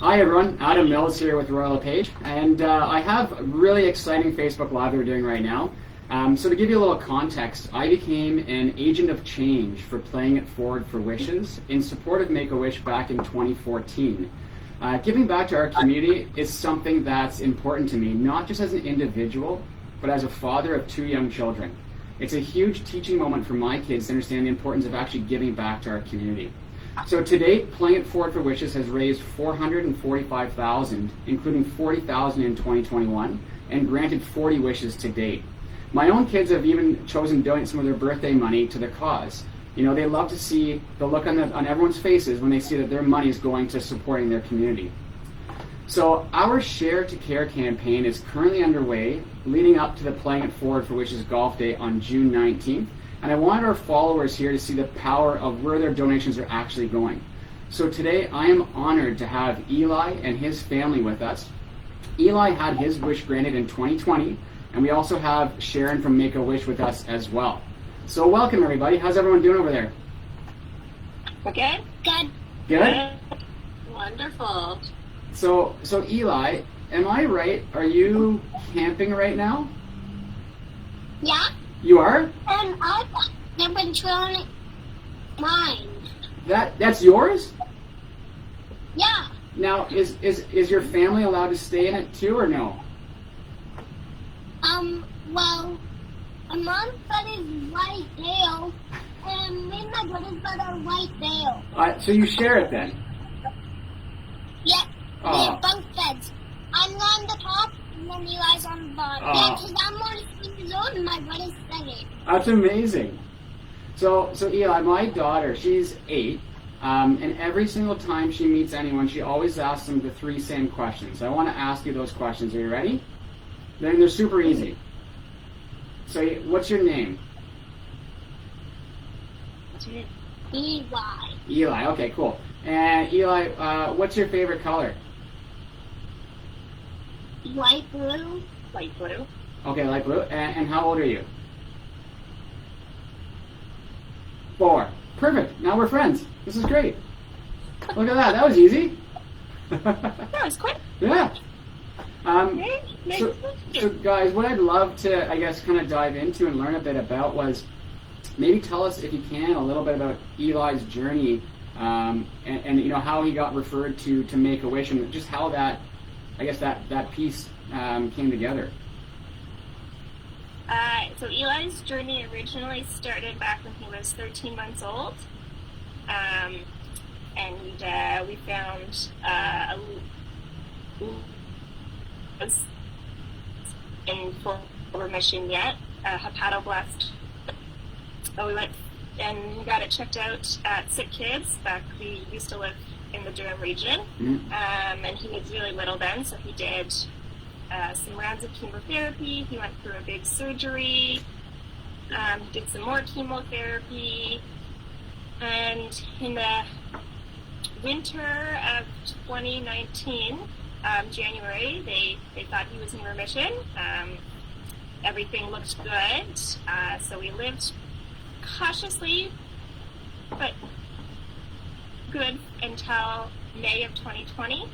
Hi everyone, Adam Mills here with Royal LePage, and I have a really exciting Facebook Live we're doing right now. So to give you a little context, I became an agent of change for Playing It Forward for Wishes in support of Make-A-Wish back in 2014. Giving back to our community is something that's important to me, not just as an individual, but as a father of 2 young children. It's a huge teaching moment for my kids to understand the importance of actually giving back to our community. So to date, Playing It Forward for Wishes has raised $445,000, including $40,000 in 2021, and granted 40 wishes to date. My own kids have even chosen to donate some of their birthday money to the cause. You know, they love to see the look on everyone's faces when they see that their money is going to supporting their community. So our Share to Care campaign is currently underway, leading up to the Playing It Forward for Wishes Golf Day on June 19th. And I wanted our followers here to see the power of where their donations are actually going. So today I am honored to have Eli and his family with us. Eli had his wish granted in 2020, and we also have Sharon from Make-A-Wish with us as well. So welcome everybody. How's everyone doing over there? Okay. Good. Good? Wonderful. So Eli, am I right? Are you camping right now? Yeah. You are? And I've been trying mine. That's yours? Yeah. Now, is your family allowed to stay in it too, or no? Well, my mom's got his white tail, and me and my brother's got our white tail. So you share it then? Yeah. We Oh. have bunk beds. I'm on the top, and then Eli's on the bottom. Oh. Yeah, because I'm only 6 years old, and my brother's 7. That's amazing. So Eli, my daughter, she's 8, and every single time she meets anyone, she always asks them the 3 same questions. I want to ask you those questions. Are you ready? They're super easy. So, what's your name? Eli. Eli. Okay, cool. And Eli, what's your favorite color? White blue. Light blue. Okay, light blue. And how old are you? 4. Perfect. Now we're friends. This is great. Look at that. That was easy. That was quick. Yeah. Okay. So guys, what I'd love to, I guess, kind of dive into and learn a bit about was maybe tell us, if you can, a little bit about Eli's journey and you know, how he got referred to Make-A-Wish and just how that, I guess, that piece came together. So Eli's journey originally started back when he was 13 months old. And we found in full remission yet, hepatoblast. So we went and got it checked out at Sick Kids. Back we used to live in the Durham region, and he was really little then, so he did some rounds of chemotherapy. He went through a big surgery. Did some more chemotherapy, and in the winter of 2019, January, they thought he was in remission. Everything looked good, so we lived cautiously, but good until May of 2020.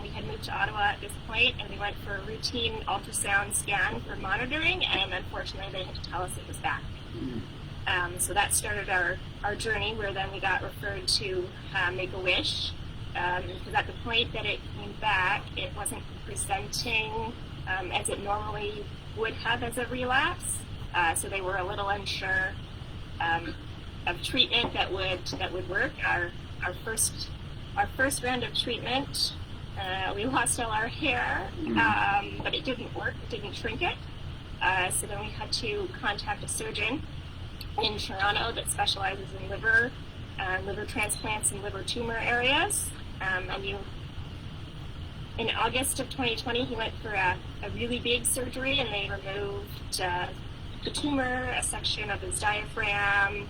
We had moved to Ottawa at this point, and we went for a routine ultrasound scan for monitoring, and unfortunately they had to tell us it was back. So that started our journey, where then we got referred to Make-A-Wish, because at the point that it came back, it wasn't presenting as it normally would have as a relapse. So they were a little unsure of treatment that would work. Our first round of treatment, we lost all our hair, but it didn't work. It didn't shrink it. So then we had to contact a surgeon in Toronto that specializes in liver transplants and liver tumor areas. In August of 2020, he went for a really big surgery, and they removed the tumor, a section of his diaphragm,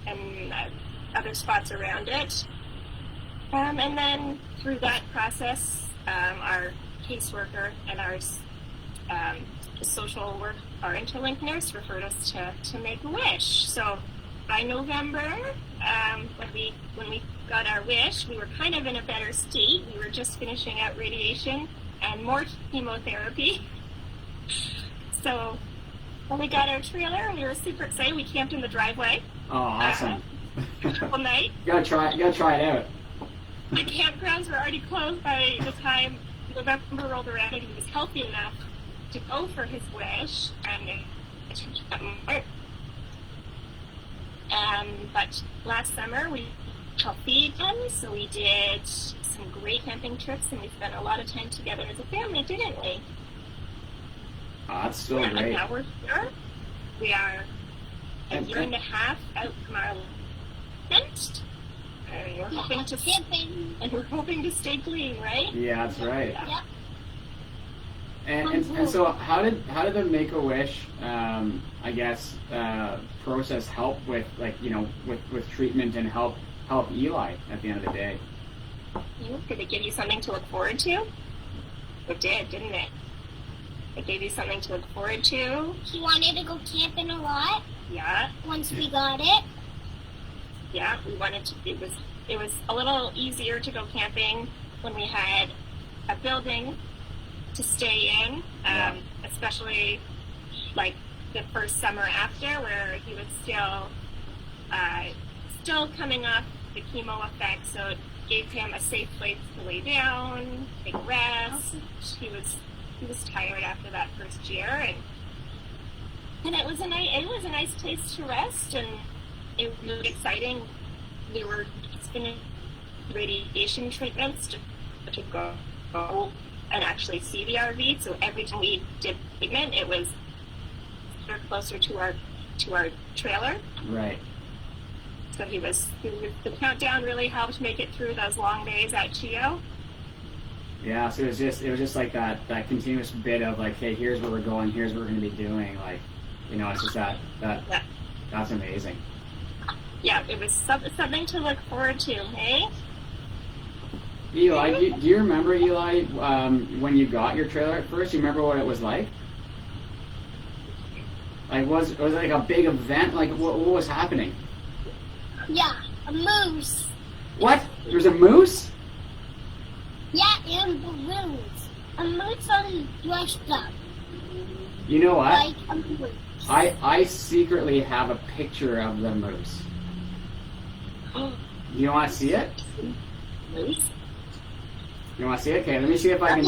and other spots around it. And then through that process, our caseworker and our social work, our interlink nurse, referred us to Make-A-Wish. So by November, when we got our wish, we were kind of in a better state. We were just finishing out radiation and more chemotherapy. So when we got our trailer, we were super excited. We camped in the driveway. Oh, awesome. All night. You gotta try it out. The campgrounds were already closed by the time November rolled around, and he was healthy enough to go for his wish. But last summer we healthy again, so we did some great camping trips, and we spent a lot of time together as a family, didn't we? Oh, that's so And great. now we're here. We are a year and a half out from our tent, and we're hoping to stay clean, right? Yeah, that's right. Yep. And so how did the Make-A-Wish process help with, like, you know, with treatment and help Eli at the end of the day? Did it give you something to look forward to? It did, didn't it? It gave you something to look forward to. He wanted to go camping a lot Yeah, once we got it. yeah. We wanted to. It was a little easier to go camping when we had a building to stay in, especially like the first summer after, where he was still coming off the chemo effect, so it gave him a safe place to lay down, take a rest. He was tired after that first year, and it was a nice place to rest, and it was really exciting. We were just finishing radiation treatments to go and actually see the RV. So every time we did treatment, it was closer to our trailer. Right. So the countdown really helped make it through those long days at Chio. Yeah, so it was just like that continuous bit of like, hey, here's where we're going, here's what we're going to be doing. Like, you know, it's just that's amazing. Yeah, it was something to look forward to, hey? Eli, do you remember, Eli, when you got your trailer at first? Do you remember what it was like? Like, was it like a big event? Like, what was happening? Yeah, a moose. What? There's a moose? Yeah, and balloons. A moose on dressed up. You know what? Like a moose. I secretly have a picture of the moose. You want to see it? Moose? You want to see it? Okay, let me see if I can.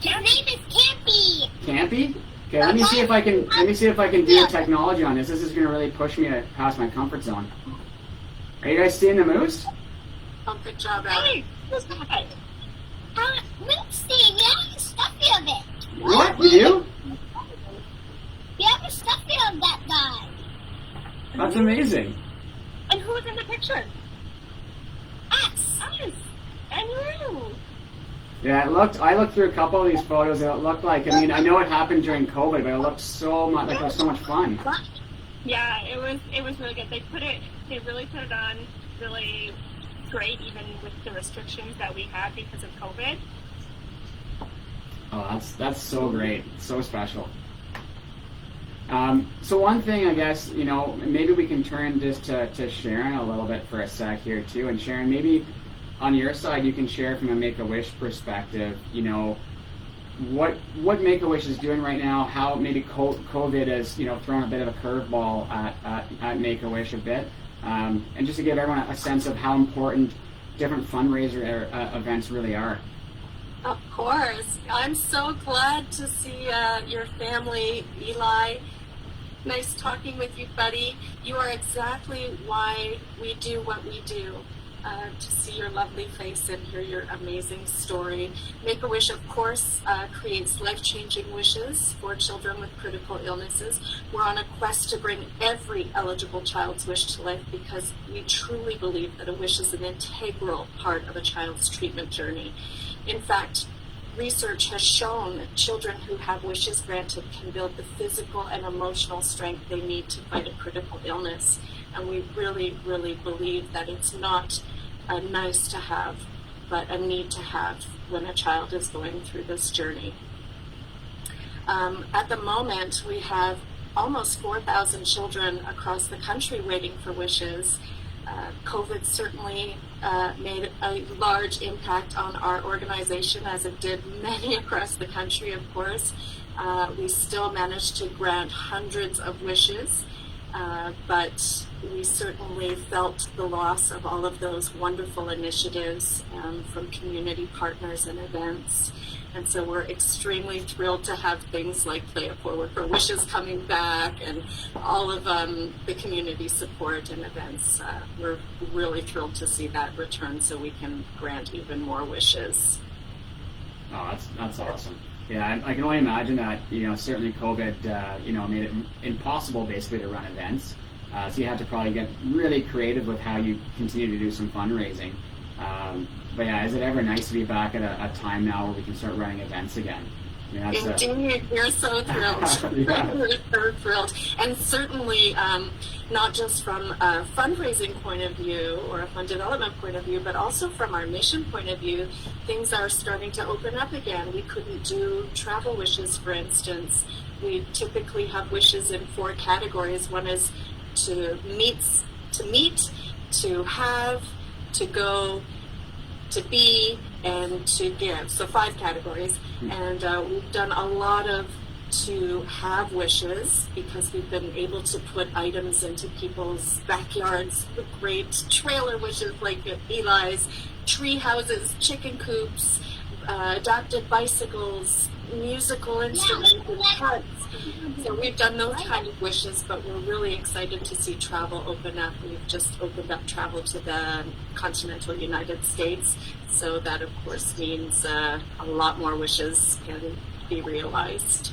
His name is Campy. Campy? Okay, let me see if I can do the technology on this. This is going to really push me past my comfort zone. Are you guys seeing the moose? Oh, good job, Ellie. Who's that? Moose thing, we have a stuffy of it. What? You? We have a stuffy of that guy. That's amazing. And who was in the picture? Us. Us. And you. Yeah, I looked through a couple of these photos and it looked like, I mean, I know it happened during COVID, but it looked so much, like it was so much fun. Yeah, it was really good. They really put it on really great, even with the restrictions that we had because of COVID. Oh, that's so great. So special. So one thing, I guess, you know, maybe we can turn this to Sharon a little bit for a sec here too. And Sharon, maybe on your side, you can share from a Make-A-Wish perspective, you know, what Make-A-Wish is doing right now, how maybe COVID has, you know, thrown a bit of a curveball at Make-A-Wish a bit, and just to give everyone a sense of how important different fundraiser events really are. Of course. I'm so glad to see your family, Eli. Nice talking with you, buddy. You are exactly why we do what we do. To see your lovely face and hear your amazing story. Make-A-Wish, of course, creates life-changing wishes for children with critical illnesses. We're on a quest to bring every eligible child's wish to life because we truly believe that a wish is an integral part of a child's treatment journey. In fact, research has shown that children who have wishes granted can build the physical and emotional strength they need to fight a critical illness. And we really, really believe that it's not a nice to have, but a need to have when a child is going through this journey. At the moment, we have almost 4,000 children across the country waiting for wishes. COVID certainly made a large impact on our organization, as it did many across the country, of course. We still managed to grant hundreds of wishes, but we certainly felt the loss of all of those wonderful initiatives from community partners and events. And so we're extremely thrilled to have things like Play It Forward for Wishes coming back, and all of the community support and events. We're really thrilled to see that return so we can grant even more wishes. Oh, that's awesome. Yeah, I can only imagine that, certainly COVID, made it impossible basically to run events. So you had to probably get really creative with how you continue to do some fundraising. But yeah, is it ever nice to be back at a time now where we can start running events again? Indeed, we're so thrilled. Yeah. We're so thrilled. And certainly, not just from a fundraising point of view or a fund development point of view, but also from our mission point of view, things are starting to open up again. We couldn't do travel wishes, for instance. We typically have wishes in 4 categories. One is to meet, to have, to go, to be, and to give. So 5 categories. And we've done a lot of to have wishes because we've been able to put items into people's backyards, great trailer wishes like Eli's, tree houses, chicken coops, adopted bicycles, musical instruments, and huts. So we've done those kind of wishes, but we're really excited to see travel open up. We've just opened up travel to the continental United States, so that of course means a lot more wishes can be realized.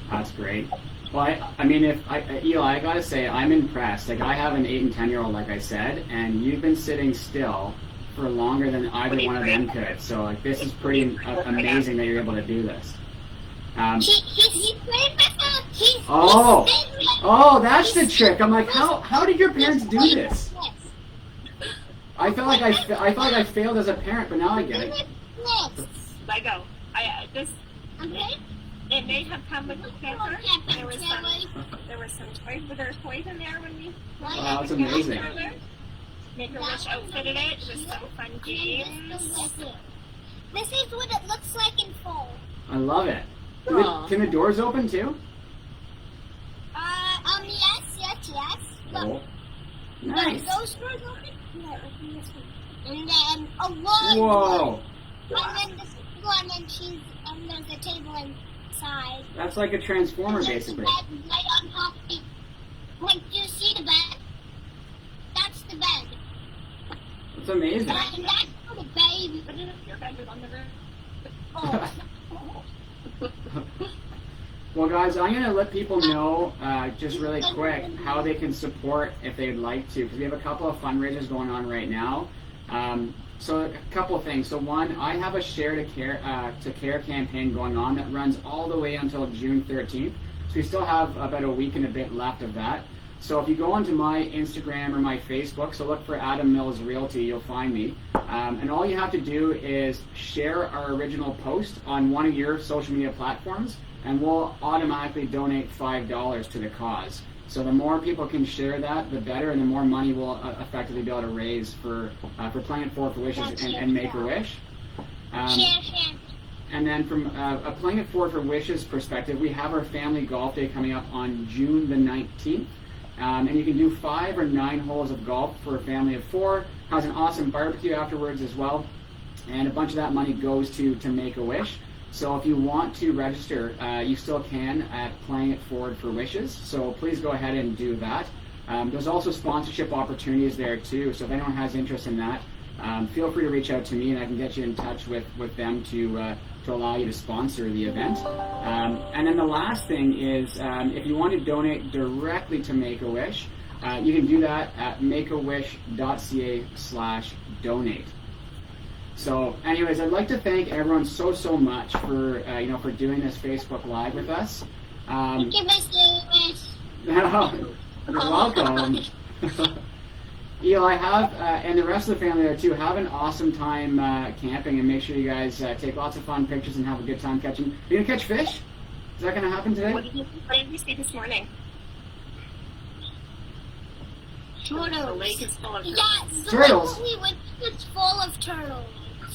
That's great. Well, Eli, I gotta say, I'm impressed. Like, I have an 8 and 10-year-old, like I said, and you've been sitting still for longer than either one of them could. So, like, this is pretty amazing that you're able to do this. Oh, that's the trick. I'm like, how did your parents do this? I felt like I failed as a parent, but now I get it. Lego. It may have come with the camper. There were some toys. Were there toys in there when we? Wow, that's amazing. Make-A-Wish outfitted it with some fun games. This is what it looks like in full. I love it. Can the doors open too? Yes. Oh. Nice. Those doors open? No, open this one. And then a long Whoa. one. And then this one, and there's a table inside. That's like a transformer, basically. There's a bed right on top of it. Like, do you see the bed? That's the bed. That's amazing. And that's for the baby. Your bed was on the roof. Oh. Well, guys, I'm going to let people know just really quick how they can support if they'd like to, because we have a couple of fundraisers going on right now. So a couple of things. So one, I have a Share to Care campaign going on that runs all the way until June 13th. So we still have about a week and a bit left of that. So if you go onto my Instagram or my Facebook, so look for Adam Mills Realty, you'll find me. And all you have to do is share our original post on one of your social media platforms, and we'll automatically donate $5 to the cause. So the more people can share that, the better, and the more money we'll effectively be able to raise for Playing It Forward for Wishes and Make-A-Wish. Share. And then from a Playing It Forward for Wishes perspective, we have our family golf day coming up on June the 19th. And you can do 5 or 9 holes of golf for a family of 4. Has an awesome barbecue afterwards as well. And a bunch of that money goes to Make-A-Wish. So if you want to register, you still can at Playing It Forward for Wishes. So please go ahead and do that. There's also sponsorship opportunities there too. So if anyone has interest in that, feel free to reach out to me, and I can get you in touch with them to allow you to sponsor the event. And then the last thing is, if you want to donate directly to Make-A-Wish, you can do that at makeawish.ca/donate. So, anyways, I'd like to thank everyone so much for for doing this Facebook Live with us. Thank you, Mr. You're welcome. Eli, and the rest of the family there too, have an awesome time camping, and make sure you guys take lots of fun pictures and have a good time catching. Are you gonna catch fish? Is that gonna happen today? What did you see this morning? Turtles. The lake is full of Yeah, turtles. the Turtles? lake we went to is full of turtles.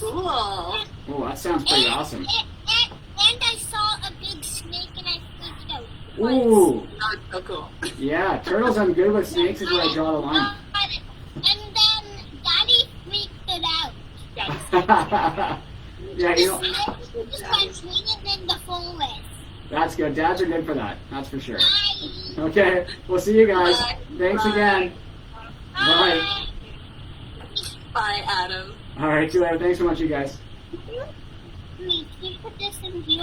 Cool. Oh, that sounds pretty awesome. And I saw a big snake and I freaked out. Ooh, Not so cool. yeah, turtles I'm good with, snakes is where I draw the line. And then Daddy freaked it out. Yeah, Yeah, The you know, snake just went swinging in the forest. that's good. Dads are good for that. That's for sure. Bye. Okay, we'll see you guys. Bye. Thanks Bye. again. Bye. Bye, Adam. All right, see you later. Thanks so much, you guys. Wait, can you put this in view?